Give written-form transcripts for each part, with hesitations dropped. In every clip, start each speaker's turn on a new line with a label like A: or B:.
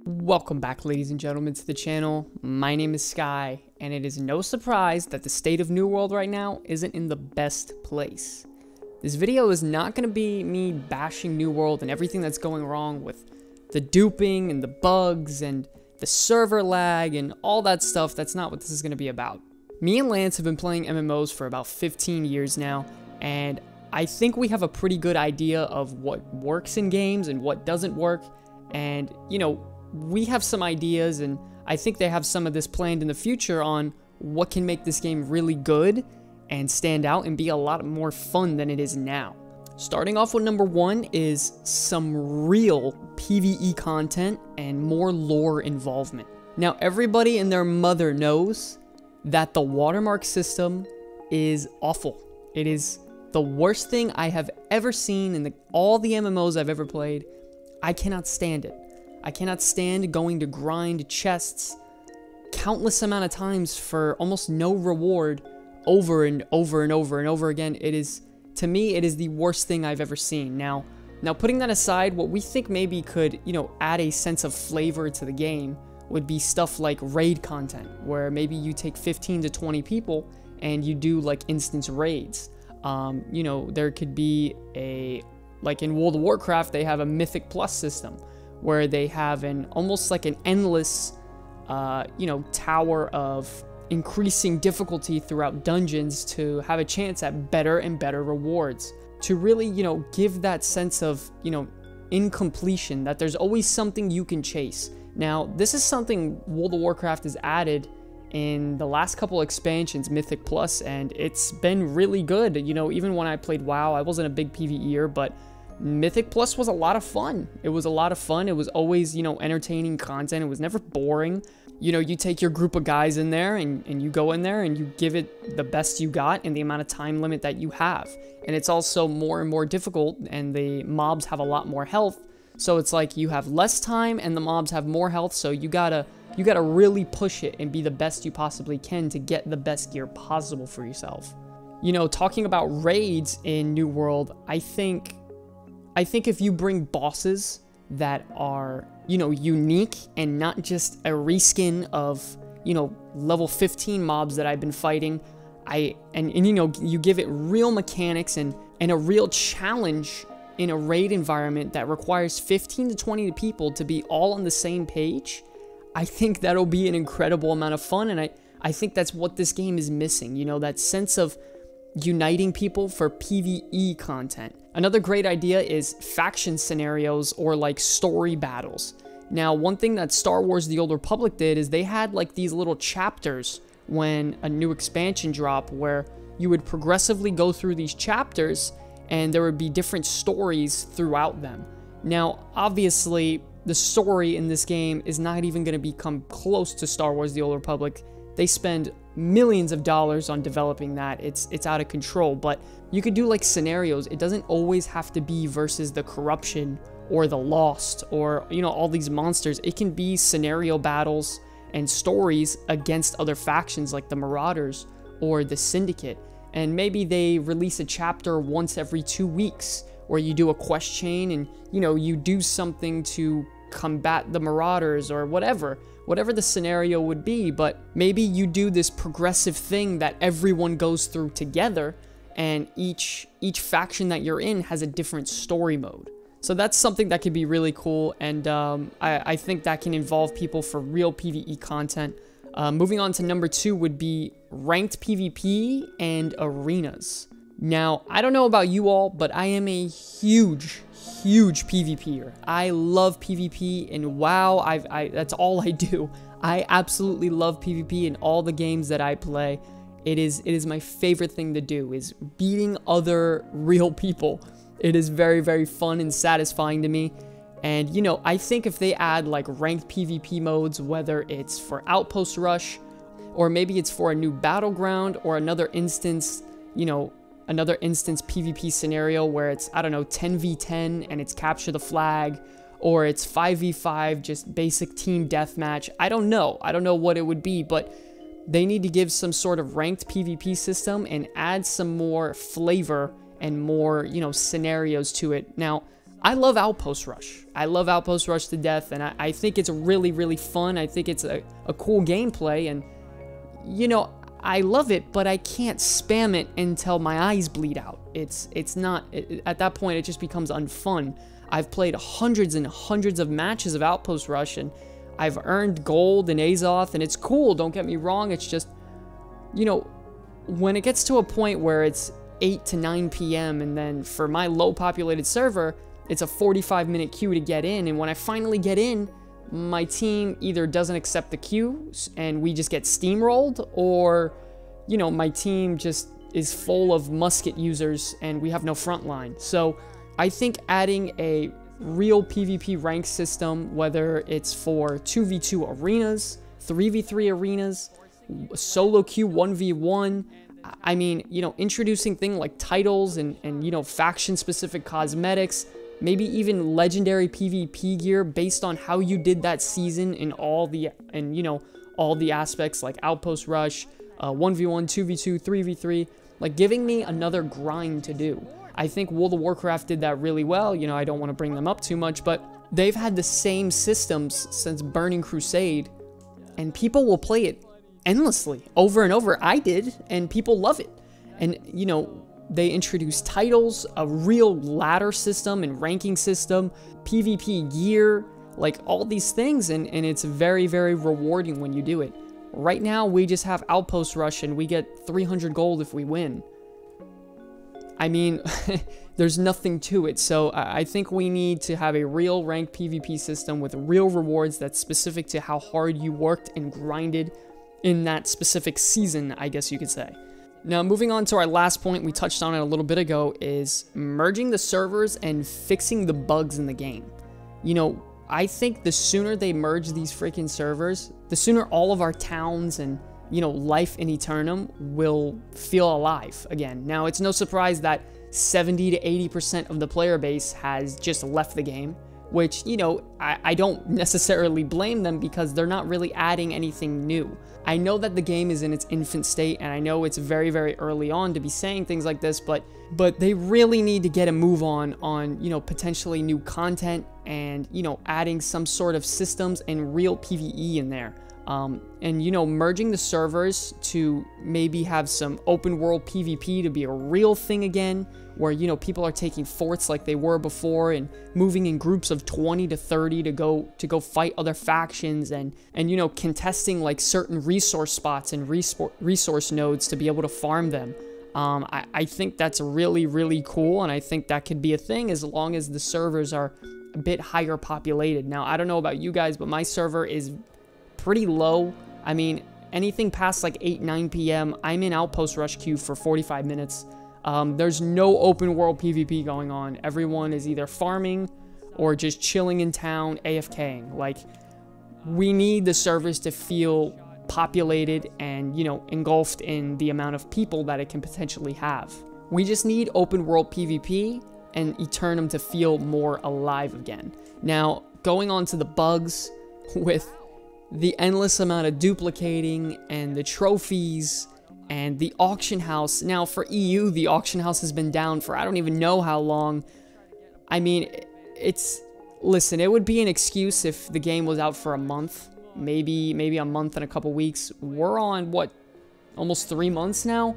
A: Welcome back, ladies and gentlemen, to the channel. My name is Sky, and it is no surprise that the state of New World right now isn't in the best place. This video is not going to be me bashing New World and everything that's going wrong with the duping and the bugs and the server lag and all that stuff. That's not what this is going to be about. Me and Lance have been playing MMOs for about 15 years now, and I think we have a pretty good idea of what works in games and what doesn't work. And, you know, we have some ideas, and I think they have some of this planned in the future on what can make this game really good and stand out and be a lot more fun than it is now. Starting off with number one is some real PvE content and more lore involvement. Now, everybody and their mother knows that the watermark system is awful. It is the worst thing I have ever seen in all the MMOs I've ever played. I cannot stand it. I cannot stand going to grind chests countless amount of times for almost no reward over and over and over and over again. It is, to me, it is the worst thing I've ever seen. Now putting that aside, what we think maybe could, you know, add a sense of flavor to the game would be stuff like raid content, where maybe you take 15 to 20 people and you do like instance raids. You know, there could be like in World of Warcraft, they have a Mythic Plus system where they have almost like an endless, you know, tower of increasing difficulty throughout dungeons to have a chance at better and better rewards. To really, you know, give that sense of, you know, incompletion, that there's always something you can chase. Now, this is something World of Warcraft has added in the last couple expansions, Mythic Plus, and it's been really good. You know, even when I played WoW, I wasn't a big PvEer, but Mythic Plus was a lot of fun. It was a lot of fun. It was always, you know, entertaining content. It was never boring. You know, you take your group of guys in there and you go in there and you give it the best you got in the amount of time limit that you have. And it's also more and more difficult, and the mobs have a lot more health. So it's like you have less time and the mobs have more health, so you gotta really push it and be the best you possibly can to get the best gear possible for yourself. You know, talking about raids in New World, I think if you bring bosses that are, you know, unique and not just a reskin of, you know, level 15 mobs that I've been fighting, and you know, you give it real mechanics and a real challenge in a raid environment that requires 15 to 20 people to be all on the same page, I think that'll be an incredible amount of fun. And I think that's what this game is missing, you know, that sense of uniting people for PvE content. Another great idea is faction scenarios or like story battles. Now, one thing that Star Wars The Old Republic did is they had like these little chapters when a new expansion dropped, where you would progressively go through these chapters and there would be different stories throughout them. Now, obviously, the story in this game is not even going to become close to Star Wars The Old Republic. They spend millions of dollars on developing that. It's out of control, but you could do like scenarios. It doesn't always have to be versus the corruption or the Lost or, you know, all these monsters. It can be scenario battles and stories against other factions like the Marauders or the Syndicate. And maybe they release a chapter once every 2 weeks where you do a quest chain and, you know, you do something to combat the Marauders or whatever the scenario would be. But maybe you do this progressive thing that everyone goes through together, and each faction that you're in has a different story mode. So that's something that could be really cool, and I think that can involve people for real PvE content. Moving on to number two would be ranked PvP and arenas. Now, I don't know about you all, but I am a huge PvPer. I love PvP in WoW. That's all I do. I absolutely love PvP in all the games that I play. It is my favorite thing to do, is beating other real people. It is very, very fun and satisfying to me. And, you know, I think if they add like ranked PvP modes, whether it's for Outpost Rush, or maybe it's for a new battleground or another instance, you know, another instance PvP scenario where it's, I don't know, 10v10 and it's capture the flag, or it's 5v5, just basic team deathmatch. I don't know what it would be, but they need to give some sort of ranked PvP system and add some more flavor and more, you know, scenarios to it. Now, I love Outpost Rush. I love Outpost Rush to death, and I think it's really, really fun. I think it's a cool gameplay, and, you know, I love it, but I can't spam it until my eyes bleed out. It's not, at that point, it just becomes unfun. I've played hundreds and hundreds of matches of Outpost Rush, and I've earned gold and Azoth, and it's cool, don't get me wrong. It's just, you know, when it gets to a point where it's 8 to 9 p.m., and then for my low-populated server, it's a 45-minute queue to get in, and when I finally get in, my team either doesn't accept the queue, and we just get steamrolled, or, you know, my team just is full of musket users, and we have no front line. So I think adding a real PvP rank system, whether it's for 2v2 arenas, 3v3 arenas, solo queue 1v1, I mean, you know, introducing things like titles and you know, faction-specific cosmetics, maybe even legendary PvP gear based on how you did that season in you know, all the aspects like Outpost Rush, 1v1, 2v2, 3v3, like giving me another grind to do. I think World of Warcraft did that really well. You know, I don't want to bring them up too much, but they've had the same systems since Burning Crusade, and people will play it endlessly, over and over. I did, and people love it. And, you know, they introduced titles, a real ladder system and ranking system, PvP gear, like all these things, and it's very, very rewarding when you do it. Right now, we just have Outpost Rush, and we get 300 gold if we win. I mean, there's nothing to it, so I think we need to have a real ranked PvP system with real rewards that's specific to how hard you worked and grinded in that specific season, I guess you could say. Now, moving on to our last point, we touched on it a little bit ago, is merging the servers and fixing the bugs in the game. You know, I think the sooner they merge these freaking servers, the sooner all of our towns and, you know, life in Eternum will feel alive again. Now, it's no surprise that 70 to 80% of the player base has just left the game, which, you know, I don't necessarily blame them because they're not really adding anything new. I know that the game is in its infant state, and I know it's very, very early on to be saying things like this, but they really need to get a move on, you know, potentially new content and, you know, adding some sort of systems and real PvE in there. And, you know, merging the servers to maybe have some open world PvP to be a real thing again, where, you know, people are taking forts like they were before and moving in groups of 20 to 30 to go fight other factions, and you know, contesting like certain resource spots and resource nodes to be able to farm them. I think that's really, really cool, and I think that could be a thing as long as the servers are a bit higher populated. Now, I don't know about you guys, but my server is pretty low. I mean, anything past like 8, 9 p.m., I'm in Outpost Rush queue for 45 minutes. There's no open world PvP going on. Everyone is either farming or just chilling in town, AFKing. Like, we need the servers to feel populated and, you know, engulfed in the amount of people that it can potentially have. We just need open world PvP and Eternum to feel more alive again. Now, going on to the bugs, with the endless amount of duplicating and the trophies and the auction house. Now, for EU, the auction house has been down for I don't even know how long. I mean, listen, it would be an excuse if the game was out for a month, maybe a month and a couple weeks. We're on, what, almost 3 months now?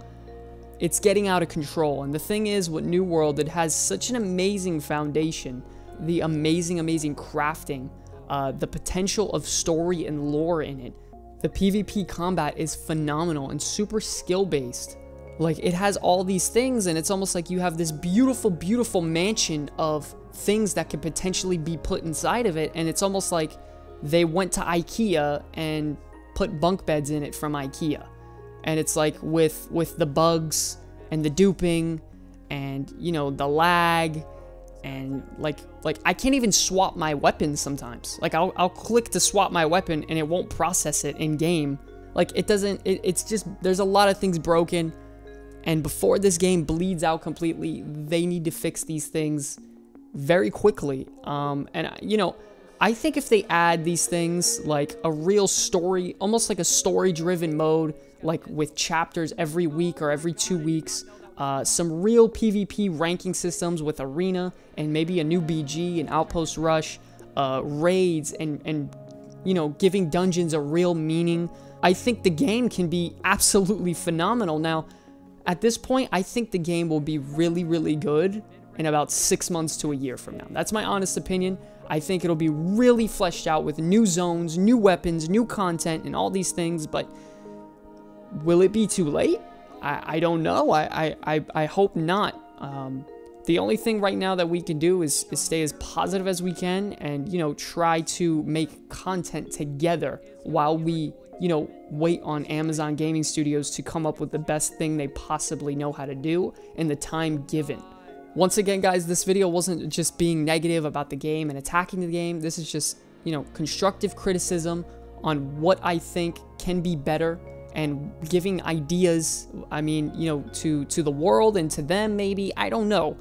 A: It's getting out of control. And the thing is, with New World, it has such an amazing foundation, the amazing crafting, the potential of story and lore in it. The PvP combat is phenomenal and super skill-based. Like, it has all these things, and it's almost like you have this beautiful, beautiful mansion of things that could potentially be put inside of it, and it's almost like they went to IKEA and put bunk beds in it from IKEA. And it's like, with the bugs and the duping and, you know, the lag, and like I can't even swap my weapons sometimes. Like, I'll click to swap my weapon and it won't process it in game. Like, it doesn't, it's just, there's a lot of things broken, and before this game bleeds out completely, they need to fix these things very quickly. And you know, I think if they add these things, like a real story, almost like a story driven mode, like with chapters every week or every 2 weeks, some real PvP ranking systems with Arena and maybe a new BG, an Outpost Rush, raids, and you know, giving dungeons a real meaning, I think the game can be absolutely phenomenal. Now, at this point, I think the game will be really, really good in about 6 months to a year from now. That's my honest opinion. I think it'll be really fleshed out with new zones, new weapons, new content, and all these things, but will it be too late? I don't know. I hope not. The only thing right now that we can do is stay as positive as we can and, you know, try to make content together while we, you know, wait on Amazon Gaming Studios to come up with the best thing they possibly know how to do in the time given. Once again, guys, this video wasn't just being negative about the game and attacking the game. This is just, you know, constructive criticism on what I think can be better and giving ideas, I mean, you know, to the world and to them maybe. I don't know.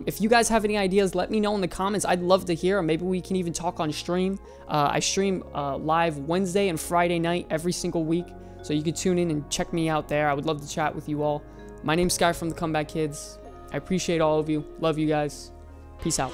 A: If you guys have any ideas, let me know in the comments. I'd love to hear, or maybe we can even talk on stream. I stream live Wednesday and Friday night every single week, so you can tune in and check me out there. I would love to chat with you all. My name's Sky from the Comeback Kids. I appreciate all of you. Love you guys. Peace out.